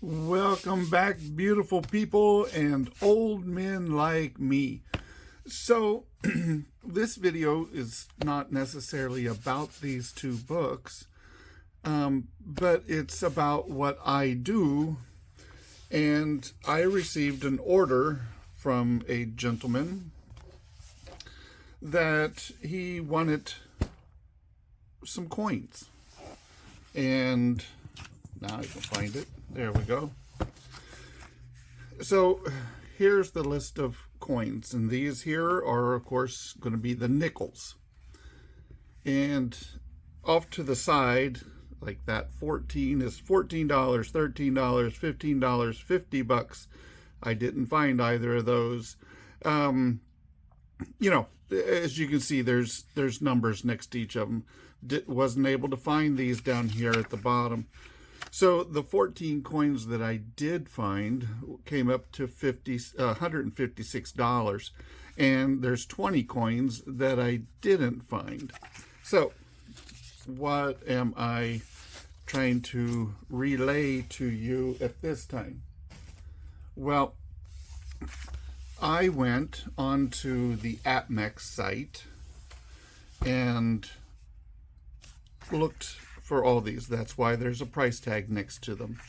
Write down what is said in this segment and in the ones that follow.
Welcome back, beautiful people and old men like me. So, this video is not necessarily about these two books, but it's about what I do. And I received an order from a gentleman that he wanted some coins. And now I can find it. There we go. So here's the list of coins, and these here are of course going to be the nickels. And off to the side, like that 14 is $14, $13, $15, 50 bucks. I didn't find either of those. You know, as you can see, there's numbers next to each of them. Wasn't able to find these down here at the bottom. So the 14 coins that I did find came up to $156, and there's 20 coins that I didn't find. So what am I trying to relay to you at this time? Well, I went onto the APMEX site and looked for all these. That's why there's a price tag next to them.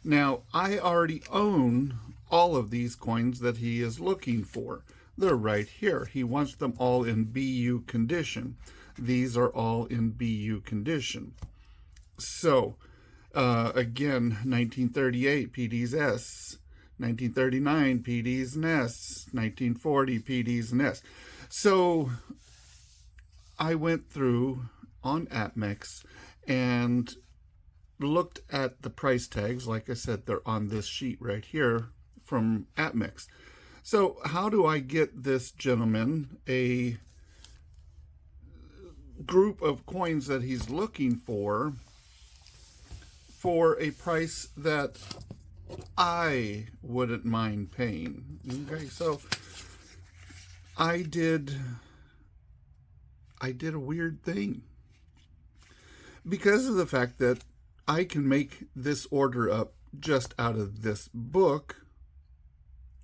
Now, I already own all of these coins that he is looking for. They're right here. He wants them all in BU condition. These are all in BU condition. So, again, 1938 PD's S, 1939 PD's NS, 1940 PD's NS. So, I went through on APMEX and looked at the price tags. Like I said, they're on this sheet right here from APMEX. So how do I get this gentleman a group of coins that he's looking for a price that I wouldn't mind paying? Okay, so I did a weird thing. Because of the fact that I can make this order up just out of this book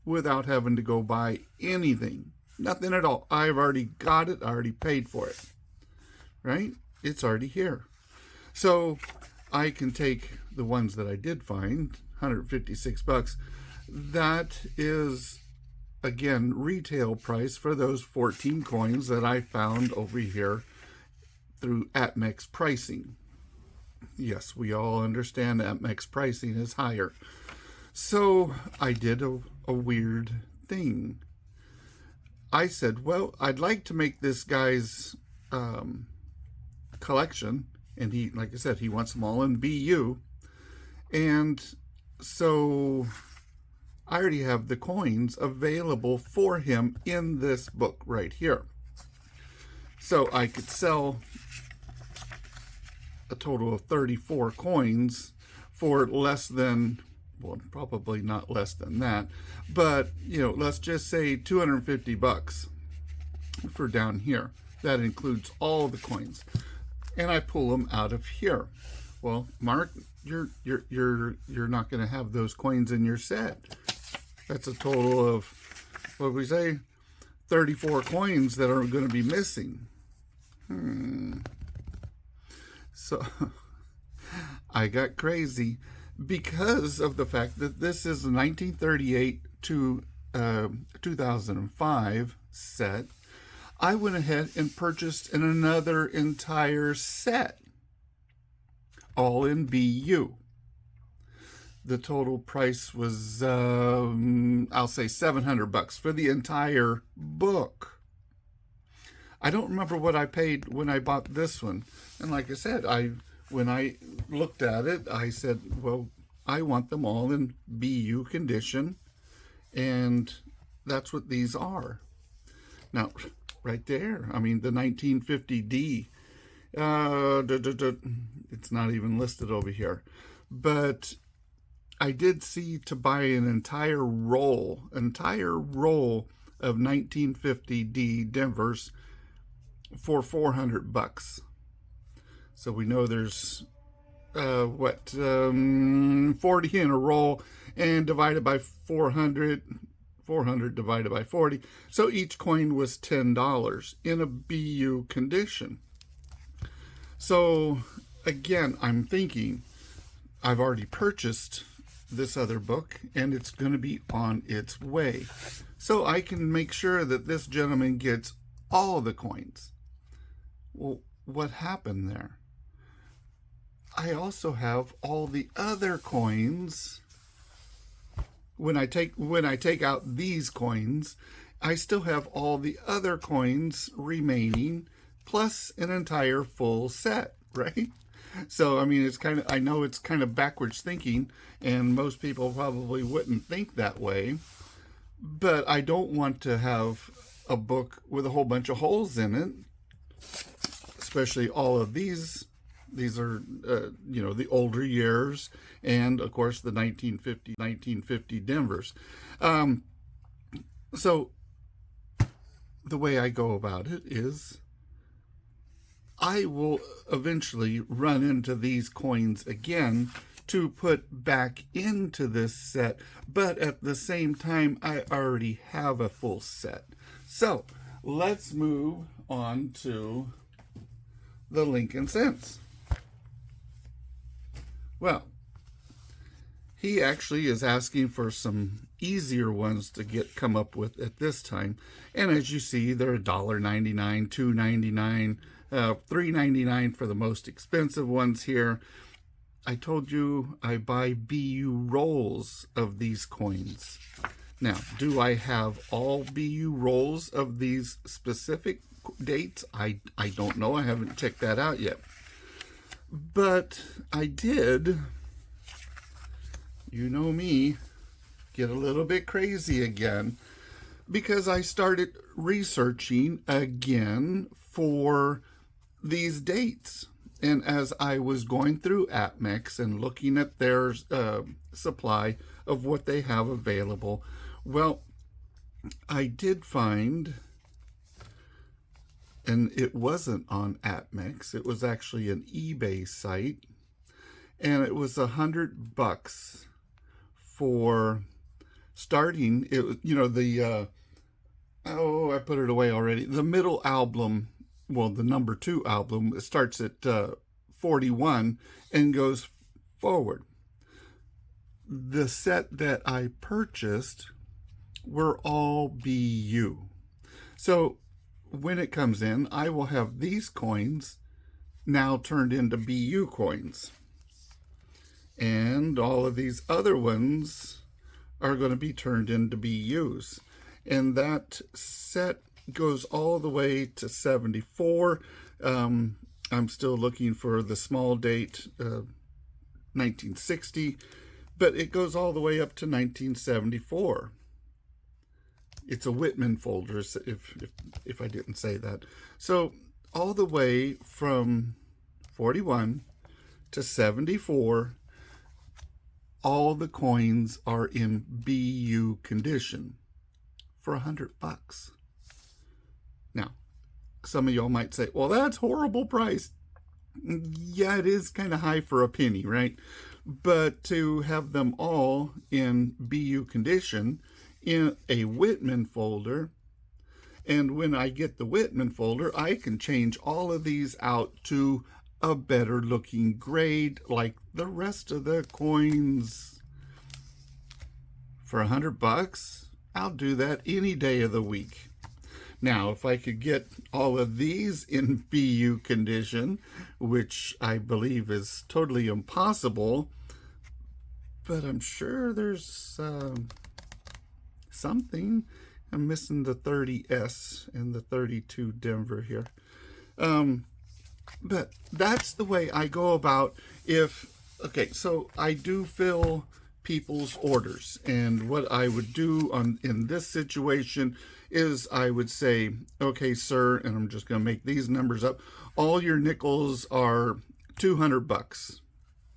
without having to go buy anything. Nothing at all. I've already got it. I already paid for it. Right? It's already here. So I can take the ones that I did find, 156 bucks. That is, again, retail price for those 14 coins that I found over here through APMEX pricing. Yes, we all understand APMEX pricing is higher. So I did a weird thing. I said, well, I'd like to make this guy's collection, and he, like I said, he wants them all in BU. And so I already have the coins available for him in this book right here. So I could sell a total of 34 coins for less than, well, probably not less than that, but, you know, let's just say 250 bucks for down here. That includes all the coins. And I pull them out of here. Well, Mark, you're not going to have those coins in your set. That's a total of, what did we say, 34 coins that are going to be missing. So I got crazy because of the fact that this is a 1938 to 2005 set. I went ahead and purchased another entire set, all in BU. The total price was, I'll say 700 bucks for the entire book. I don't remember what I paid when I bought this one. And like I said, when I looked at it, I said, well, I want them all in BU condition. And that's what these are. Now, right there, I mean, the 1950D, it's not even listed over here. But I did see to buy an entire roll of 1950D Denvers for 400 bucks. So we know there's 40 in a roll, and divided by 400, 400 divided by 40. So each coin was $10 in a BU condition. So again, I'm thinking I've already purchased this other book and it's going to be on its way. So I can make sure that this gentleman gets all the coins. Well, what happened there? I also have all the other coins. When I take out these coins, I still have all the other coins remaining, plus an entire full set, right? So, I mean, I know it's kind of backwards thinking, and most people probably wouldn't think that way, but I don't want to have a book with a whole bunch of holes in it, especially all of these. These are, the older years, and of course the 1950 Denvers. So the way I go about it is I will eventually run into these coins again to put back into this set, but at the same time, I already have a full set. So let's move on to the Lincoln Cents. Well, he actually is asking for some easier ones to come up with at this time. And as you see, they're $1.99, $2.99, $3.99 for the most expensive ones here. I told you I buy BU rolls of these coins. Now, do I have all BU rolls of these specific dates? I don't know. I haven't checked that out yet. But I did, you know me, get a little bit crazy again because I started researching again for these dates. And as I was going through APMEX and looking at their supply of what they have available, well, I did find, and it wasn't on APMEX, it was actually an eBay site, and it was $100 for starting. It was, I put it away already. The middle album, well, the number 2 album, it starts at 41 and goes forward. The set that I purchased were all BU. So when it comes in, I will have these coins now turned into BU coins. And all of these other ones are going to be turned into BUs. And that set goes all the way to 74. I'm still looking for the small date, 1960, but it goes all the way up to 1974. It's a Whitman folder, if I didn't say that. So all the way from 41 to 74, all the coins are in BU condition for $100. Now, some of y'all might say, well, that's horrible price. Yeah, it is kind of high for a penny, right? But to have them all in BU condition in a Whitman folder, and when I get the Whitman folder, I can change all of these out to a better looking grade like the rest of the coins. For $100, I'll do that any day of the week. Now, if I could get all of these in BU condition, which I believe is totally impossible, but I'm sure there's something. I'm missing the 30S and the 32 Denver here. But that's the way I go about okay, so I do fill people's orders. And what I would do in this situation is I would say, okay, sir, and I'm just going to make these numbers up. All your nickels are $200,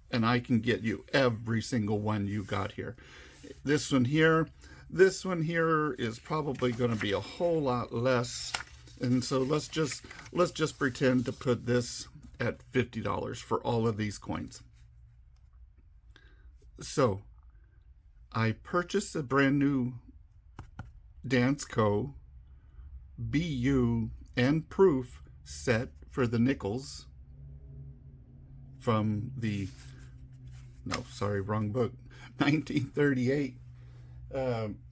and I can get you every single one you got here. This one here is probably going to be a whole lot less. And so let's just pretend to put this at $50 for all of these coins. So I purchased a brand new Dansko BU and proof set for the nickels from the, no, sorry, wrong book, 1938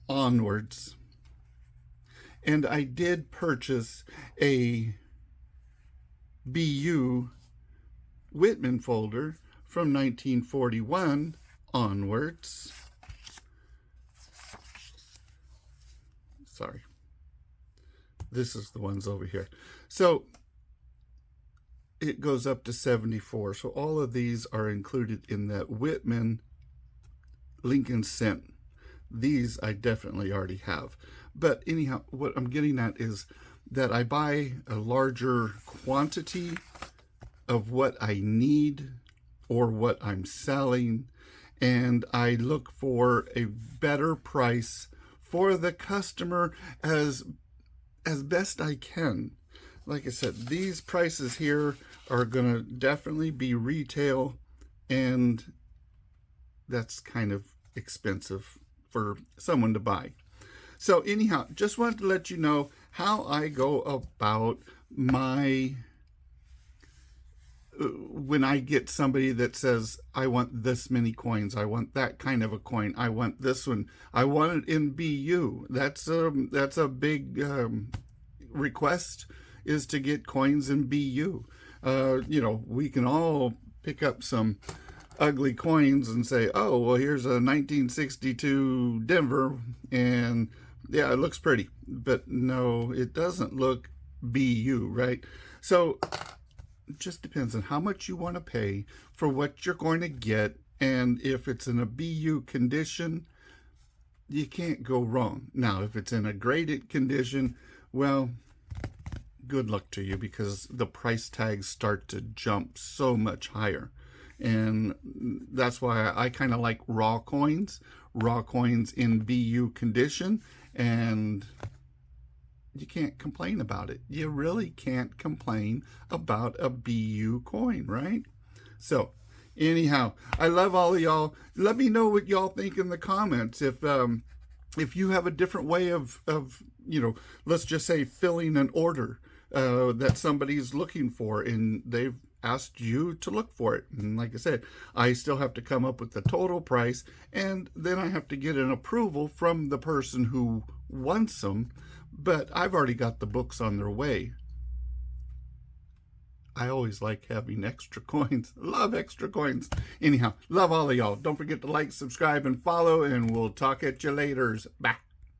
onwards. And I did purchase a BU Whitman folder from 1941 onwards. Sorry. This is the ones over here. So it goes up to 74. So all of these are included in that Whitman Lincoln Cent. These I definitely already have. But anyhow, what I'm getting at is that I buy a larger quantity of what I need or what I'm selling, and I look for a better price for the customer as best I can. Like I said, these prices here are going to definitely be retail, and that's kind of expensive for someone to buy. So anyhow, just wanted to let you know how I go about my, when I get somebody that says, I want this many coins, I want that kind of a coin, I want this one, I want it in BU. That's a big request, is to get coins in BU. You know, we can all pick up some ugly coins and say, oh, well, here's a 1962 Denver, and yeah, it looks pretty, but no, it doesn't look BU, right? So it just depends on how much you want to pay for what you're going to get, and if it's in a BU condition, you can't go wrong. Now, if it's in a graded condition, well, good luck to you, because the price tags start to jump so much higher. And that's why I kind of like raw coins in BU condition, and you can't complain about it. You really can't complain about a BU coin, right? So anyhow, I love all of y'all. Let me know what y'all think in the comments. If you have a different way of you know, let's just say filling an order that somebody's looking for, and they've asked you to look for it. And like I said, I still have to come up with the total price, and then I have to get an approval from the person who wants them, but I've already got the books on their way. I always like having extra coins. Love extra coins. Anyhow, love all of y'all. Don't forget to like, subscribe, and follow, and we'll talk at you later. Bye.